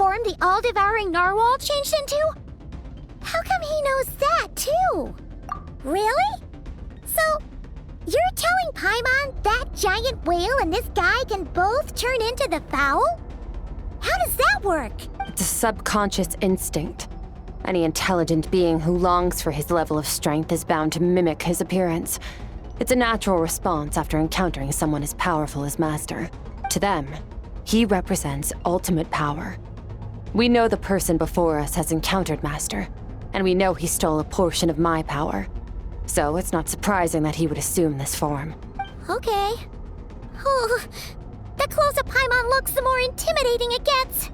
form the all-devouring narwhal changed into? How come he knows that, too? Really? So, you're telling Paimon that giant whale and this guy can both turn into the fowl? How does that work? It's a subconscious instinct. Any intelligent being who longs for his level of strength is bound to mimic his appearance. It's a natural response after encountering someone as powerful as Master. To them, he represents ultimate power. We know the person before us has encountered Master, and we know he stole a portion of my power. So it's not surprising that he would assume this form. Okay. Oh, the closer Paimon looks, the more intimidating it gets.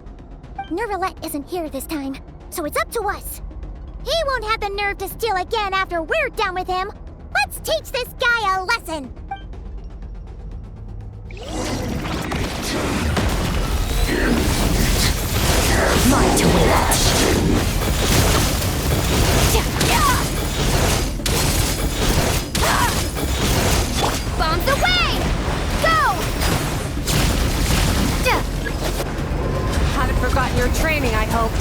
Neuvillette isn't here this time, so it's up to us. He won't have the nerve to steal again after we're done with him. Let's teach this guy a lesson. Mine to will. Bombs away! Go! Haven't forgotten your training, I hope.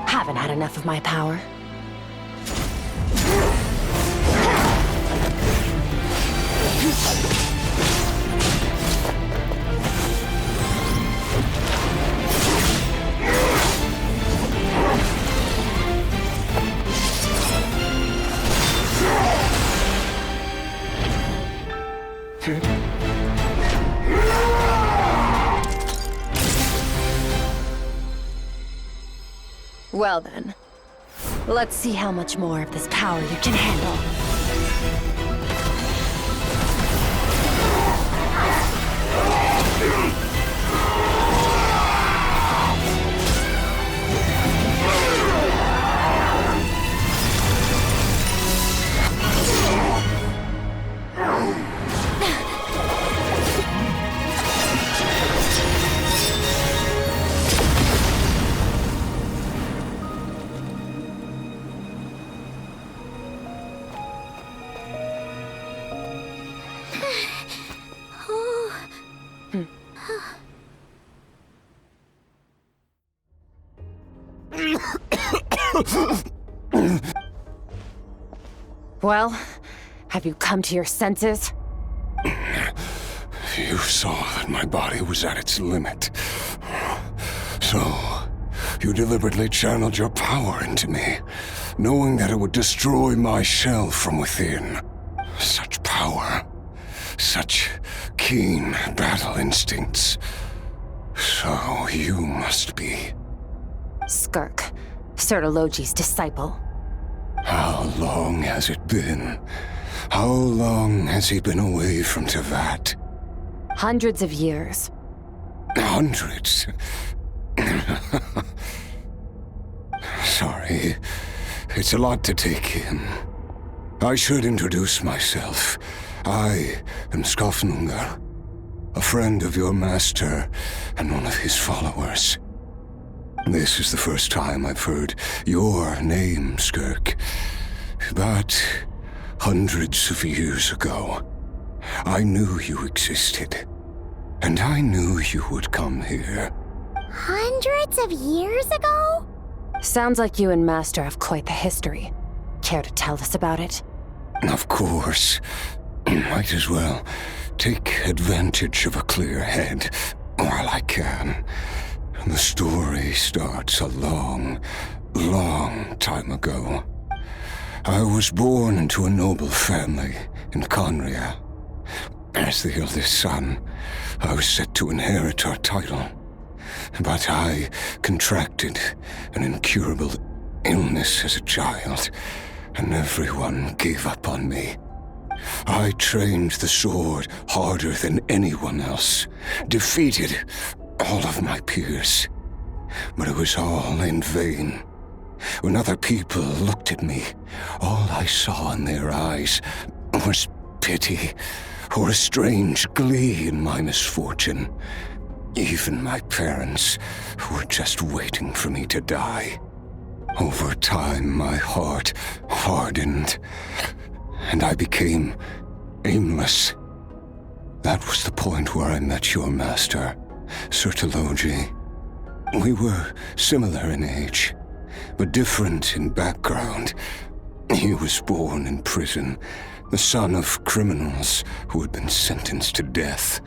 Haven't had enough of my power. Well then, let's see how much more of this power you can handle. Well, have you come to your senses? You saw that my body was at its limit. So, you deliberately channeled your power into me, knowing that it would destroy my shell from within. Such power. Such keen battle instincts. So you must be... Skirk, Sertologi's disciple. How long has it been? How long has he been away from Teyvat? Hundreds of years. Hundreds? Sorry. It's a lot to take in. I should introduce myself. I am Skofnungar, a friend of your master and one of his followers. This is the first time I've heard your name, Skirk. But hundreds of years ago, I knew you existed. And I knew you would come here. Hundreds of years ago? Sounds like you and Master have quite the history. Care to tell us about it? Of course. Might as well take advantage of a clear head while I can. The story starts a long, long time ago. I was born into a noble family in Conria. As the eldest son, I was set to inherit our title. But I contracted an incurable illness as a child, and everyone gave up on me. I trained the sword harder than anyone else, defeated all of my peers. But it was all in vain. When other people looked at me, all I saw in their eyes was pity or a strange glee in my misfortune. Even my parents were just waiting for me to die. Over time, my heart hardened, and I became aimless. That was the point where I met your master, Sertologi. We were similar in age, but different in background. He was born in prison, the son of criminals who had been sentenced to death.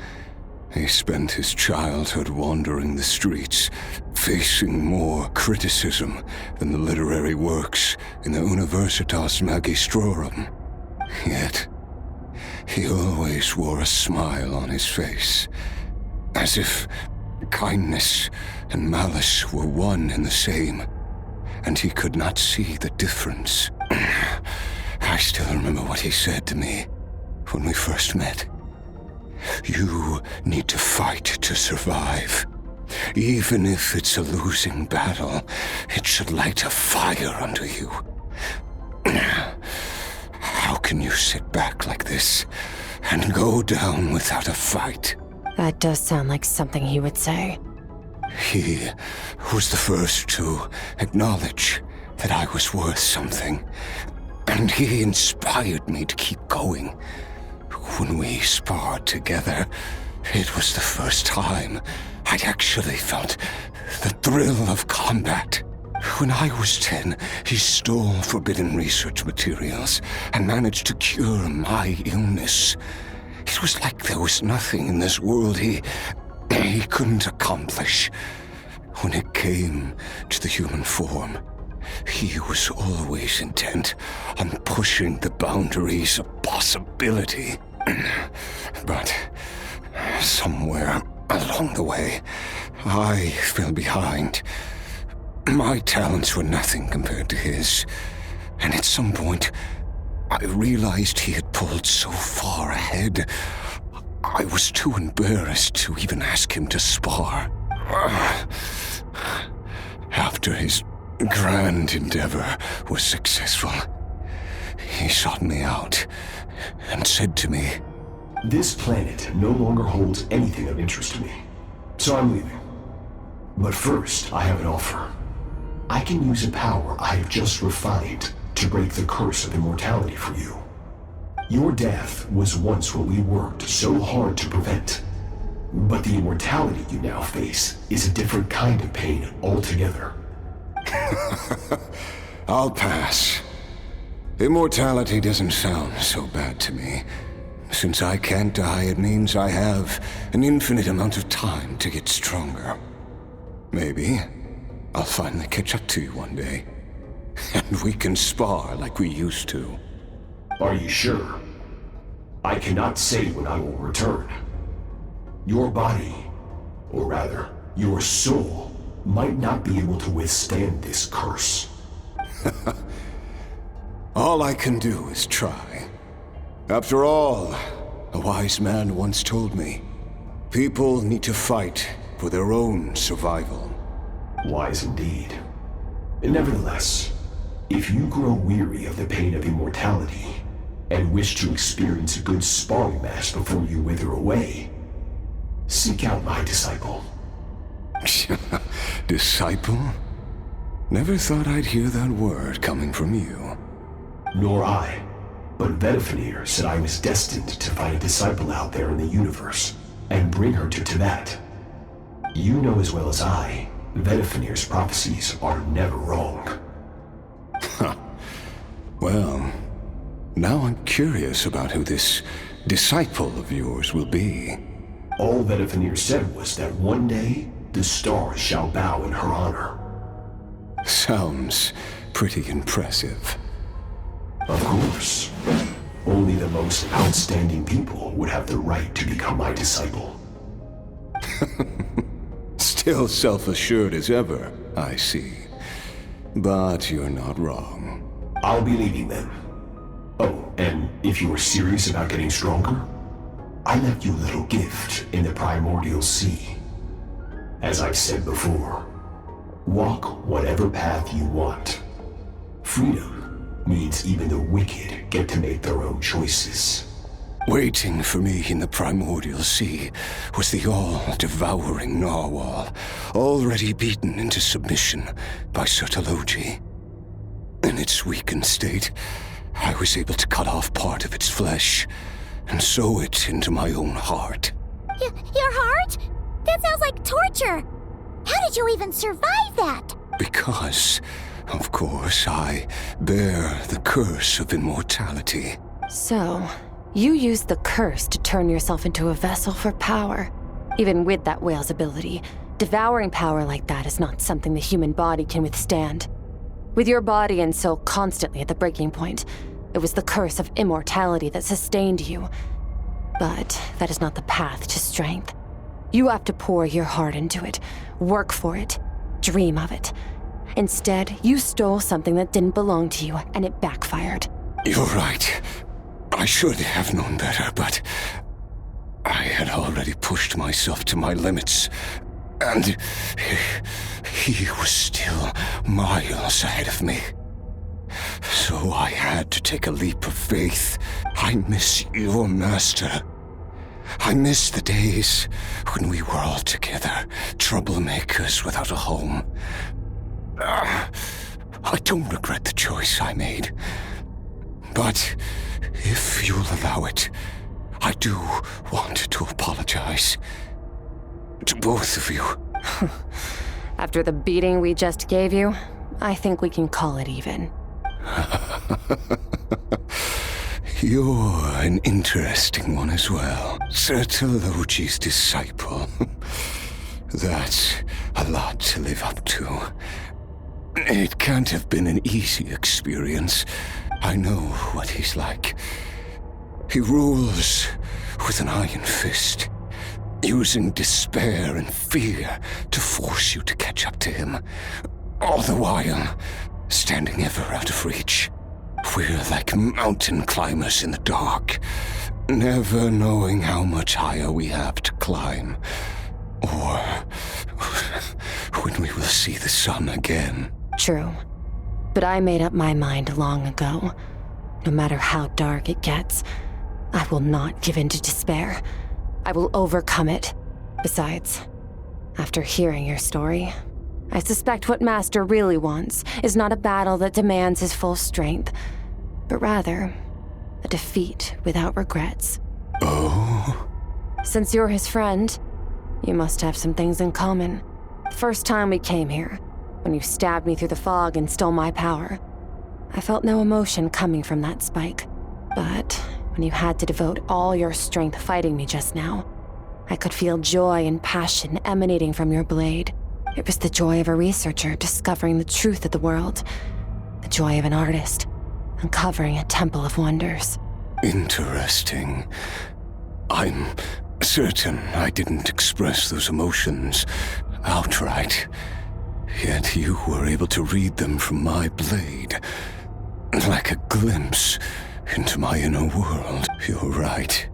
He spent his childhood wandering the streets, facing more criticism than the literary works in the Universitas Magistrorum. Yet, he always wore a smile on his face, as if kindness and malice were one and the same, and he could not see the difference. I still remember what he said to me when we first met. You need to fight to survive. Even if it's a losing battle, it should light a fire under you. How can you sit back like this and go down without a fight? That does sound like something he would say. He was the first to acknowledge that I was worth something, and he inspired me to keep going. When we sparred together, it was the first time I'd actually felt the thrill of combat. When I was 10, he stole forbidden research materials and managed to cure my illness. It was like there was nothing in this world he couldn't accomplish. When it came to the human form, he was always intent on pushing the boundaries of possibility. But somewhere along the way, I fell behind. My talents were nothing compared to his, and at some point, I realized he had pulled so far ahead, I was too embarrassed to even ask him to spar. After his grand endeavor was successful, he sought me out and said to me, "This planet no longer holds anything of interest to me, so I'm leaving. But first, I have an offer. I can use a power I have just refined to break the curse of immortality for you. Your death was once what we worked so hard to prevent. But the immortality you now face is a different kind of pain altogether." I'll pass. Immortality doesn't sound so bad to me. Since I can't die, it means I have an infinite amount of time to get stronger. Maybe I'll finally catch up to you one day, and we can spar like we used to. Are you sure? I cannot say when I will return. Your body, or rather, your soul, might not be able to withstand this curse. All I can do is try. After all, a wise man once told me, people need to fight for their own survival. Wise indeed. Nevertheless, if you grow weary of the pain of immortality, and wish to experience a good sparring match before you wither away, seek out my disciple. Disciple? Never thought I'd hear that word coming from you. Nor I. But Vedifenir said I was destined to find a disciple out there in the universe, and bring her to Tibet. You know as well as I, Vedifenir's prophecies are never wrong. Well, now I'm curious about who this disciple of yours will be. All Vedifenir said was that one day, the stars shall bow in her honor. Sounds pretty impressive. Of course. Only the most outstanding people would have the right to become my disciple. Still self-assured as ever, I see. But you're not wrong. I'll be leaving then. Oh, and if you were serious about getting stronger, I left you a little gift in the Primordial Sea. As I've said before, walk whatever path you want. Freedom means even the wicked get to make their own choices. Waiting for me in the Primordial Sea was the all-devouring Narwhal, already beaten into submission by Sertologi. In its weakened state, I was able to cut off part of its flesh and sew it into my own heart. Your heart? That sounds like torture. How did you even survive that? Because, of course, I bear the curse of immortality. So, you used the curse to turn yourself into a vessel for power. Even with that whale's ability, devouring power like that is not something the human body can withstand. With your body and soul constantly at the breaking point, it was the curse of immortality that sustained you. But that is not the path to strength. You have to pour your heart into it, work for it, dream of it. Instead, you stole something that didn't belong to you, and it backfired. You're right. I should have known better, but I had already pushed myself to my limits, and he was still miles ahead of me. So I had to take a leap of faith. I miss your master. I miss the days when we were all together, troublemakers without a home. I don't regret the choice I made. But if you'll allow it, I do want to apologize. To both of you. After the beating we just gave you, I think we can call it even. You're an interesting one as well. Sertologi's disciple. That's a lot to live up to. It can't have been an easy experience. I know what he's like. He rules with an iron fist, using despair and fear to force you to catch up to him, all the while standing ever out of reach. We're like mountain climbers in the dark, never knowing how much higher we have to climb, or when we will see the sun again. True. But I made up my mind long ago. No matter how dark it gets, I will not give in to despair. I will overcome it. Besides, after hearing your story, I suspect what Master really wants is not a battle that demands his full strength, but rather a defeat without regrets. Oh? Since you're his friend, you must have some things in common. The first time we came here, when you stabbed me through the fog and stole my power, I felt no emotion coming from that spike. But when you had to devote all your strength fighting me just now, I could feel joy and passion emanating from your blade. It was the joy of a researcher discovering the truth of the world, the joy of an artist uncovering a temple of wonders. Interesting. I'm certain I didn't express those emotions outright. Yet you were able to read them from my blade, like a glimpse into my inner world. You're right.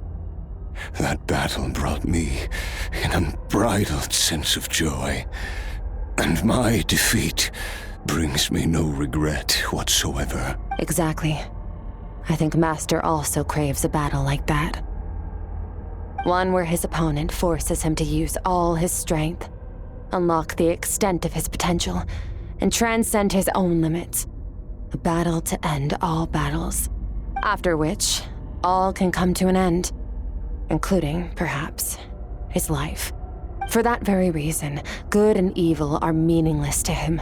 That battle brought me an unbridled sense of joy, and my defeat brings me no regret whatsoever. Exactly. I think Master also craves a battle like that. One where his opponent forces him to use all his strength, unlock the extent of his potential, and transcend his own limits. A battle to end all battles. After which, all can come to an end, including, perhaps, his life. For that very reason, good and evil are meaningless to him.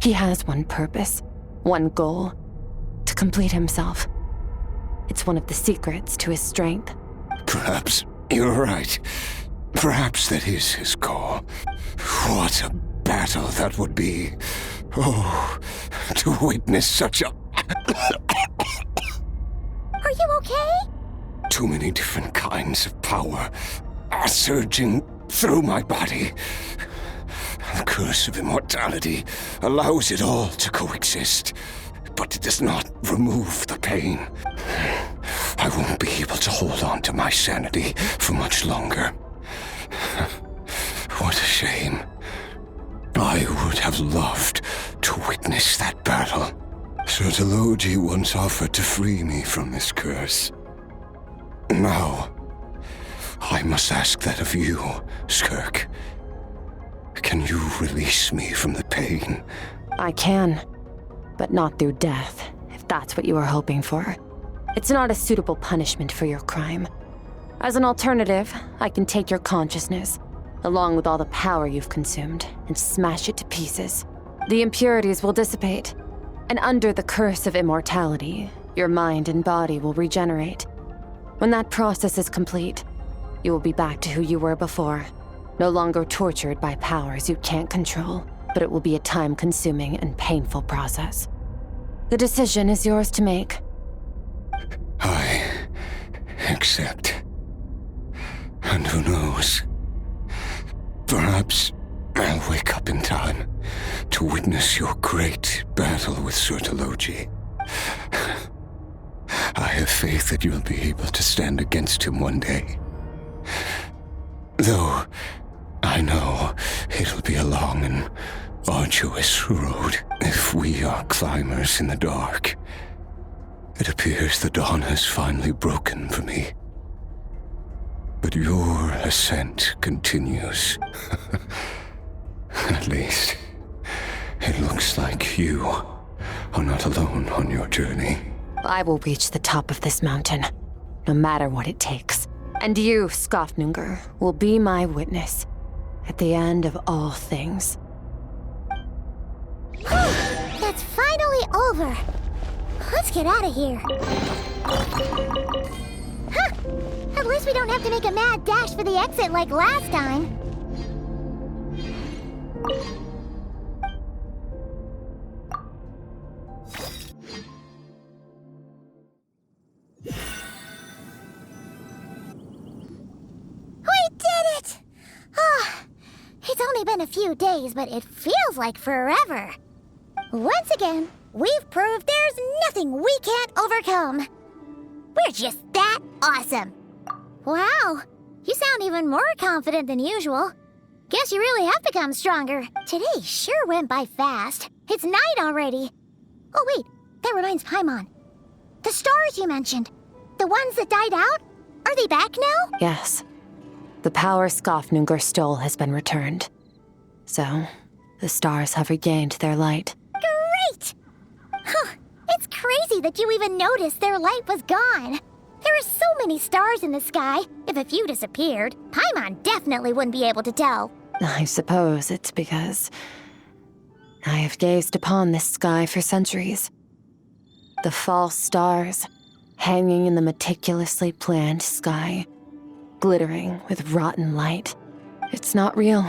He has one purpose, one goal: to complete himself. It's one of the secrets to his strength. Perhaps you're right. Perhaps that is his goal. What a battle that would be. Oh, to witness such a... Are you okay? Too many different kinds of power are surging through my body. The curse of immortality allows it all to coexist, but it does not remove the pain. I won't be able to hold on to my sanity for much longer. What a shame. I would have loved to witness that battle. Sir Telogi once offered to free me from this curse. Now, I must ask that of you, Skirk. Can you release me from the pain? I can, but not through death, if that's what you are hoping for. It's not a suitable punishment for your crime. As an alternative, I can take your consciousness, along with all the power you've consumed, and smash it to pieces. The impurities will dissipate, and under the curse of immortality, your mind and body will regenerate. When that process is complete, you will be back to who you were before, no longer tortured by powers you can't control, but it will be a time-consuming and painful process. The decision is yours to make. I accept. And who knows? Perhaps I'll wake up in time to witness your great battle with Sir Telogi. I have faith that you'll be able to stand against him one day. Though I know it'll be a long and arduous road if we are climbers in the dark. It appears the dawn has finally broken for me. But your ascent continues. At least, it looks like you are not alone on your journey. I will reach the top of this mountain, no matter what it takes. And you, Skofnungur, will be my witness at the end of all things. That's finally over. Let's get out of here. Huh! At least we don't have to make a mad dash for the exit like last time. We did it! Ah, it's only been a few days, but it feels like forever. Once again, we've proved there's nothing we can't overcome. We're just that awesome. Wow, you sound even more confident than usual. Guess you really have become stronger. Today sure went by fast. It's night already. Oh wait, that reminds Paimon. The stars you mentioned, the ones that died out, are they back now? Yes. The power Skofnungur stole has been returned. So, the stars have regained their light. Great! Huh, it's crazy that you even noticed their light was gone. There are so many stars in the sky. If a few disappeared, Paimon definitely wouldn't be able to tell. I suppose it's because I have gazed upon this sky for centuries. The false stars, hanging in the meticulously planned sky, glittering with rotten light. It's not real.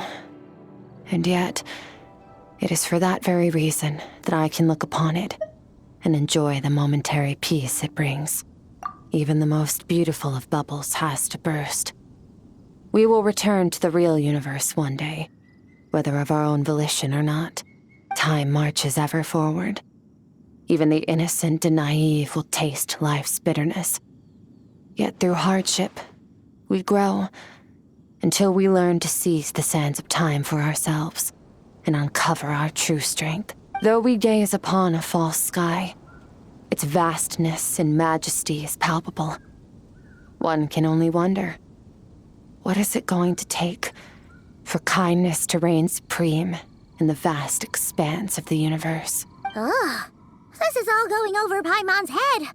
And yet, it is for that very reason that I can look upon it and enjoy the momentary peace it brings. Even the most beautiful of bubbles has to burst. We will return to the real universe one day, whether of our own volition or not. time marches ever forward. Even the innocent and naive will taste life's bitterness. Yet through hardship, we grow until we learn to seize the sands of time for ourselves and uncover our true strength. Though we gaze upon a false sky, its vastness and majesty is palpable. One can only wonder, what is it going to take for kindness to reign supreme in the vast expanse of the universe? Ugh, this is all going over Paimon's head.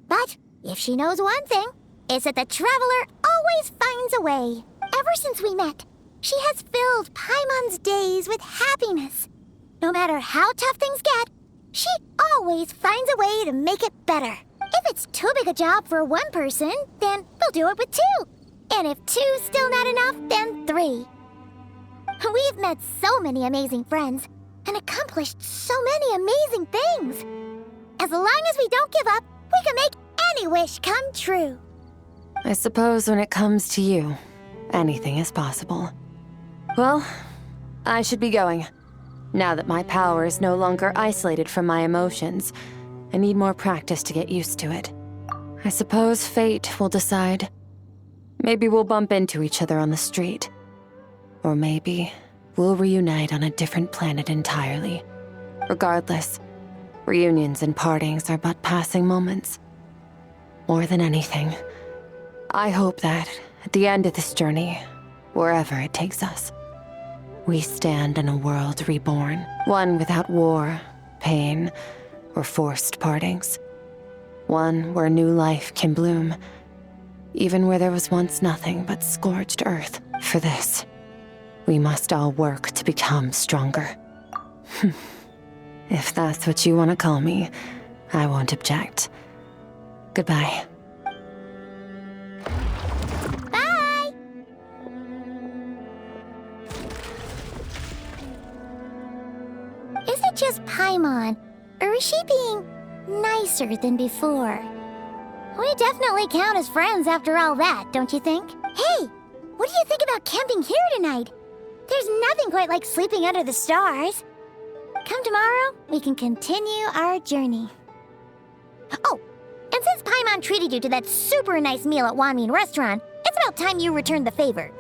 But if she knows one thing, it's that the Traveler always finds a way. Ever since we met, she has filled Paimon's days with happiness. No matter how tough things get, she always finds a way to make it better. If it's too big a job for one person, then we'll do it with two. And if two's still not enough, then three. We've met so many amazing friends and accomplished so many amazing things. As long as we don't give up, we can make any wish come true. I suppose when it comes to you, anything is possible. Well, I should be going. Now that my power is no longer isolated from my emotions, I need more practice to get used to it. I suppose fate will decide. Maybe we'll bump into each other on the street. Or maybe we'll reunite on a different planet entirely. Regardless, reunions and partings are but passing moments. More than anything, I hope that at the end of this journey, wherever it takes us, we stand in a world reborn, one without war, pain, or forced partings. One where new life can bloom, even where there was once nothing but scorched earth. For this, we must all work to become stronger. If that's what you want to call me, I won't object. Goodbye. Bye! Is it just Paimon, or is she being nicer than before? We definitely count as friends after all that, don't you think? Hey, what do you think about camping here tonight? There's nothing quite like sleeping under the stars. Come tomorrow, we can continue our journey. Oh, and since Paimon treated you to that super nice meal at Wanmin Restaurant, it's about time you returned the favor.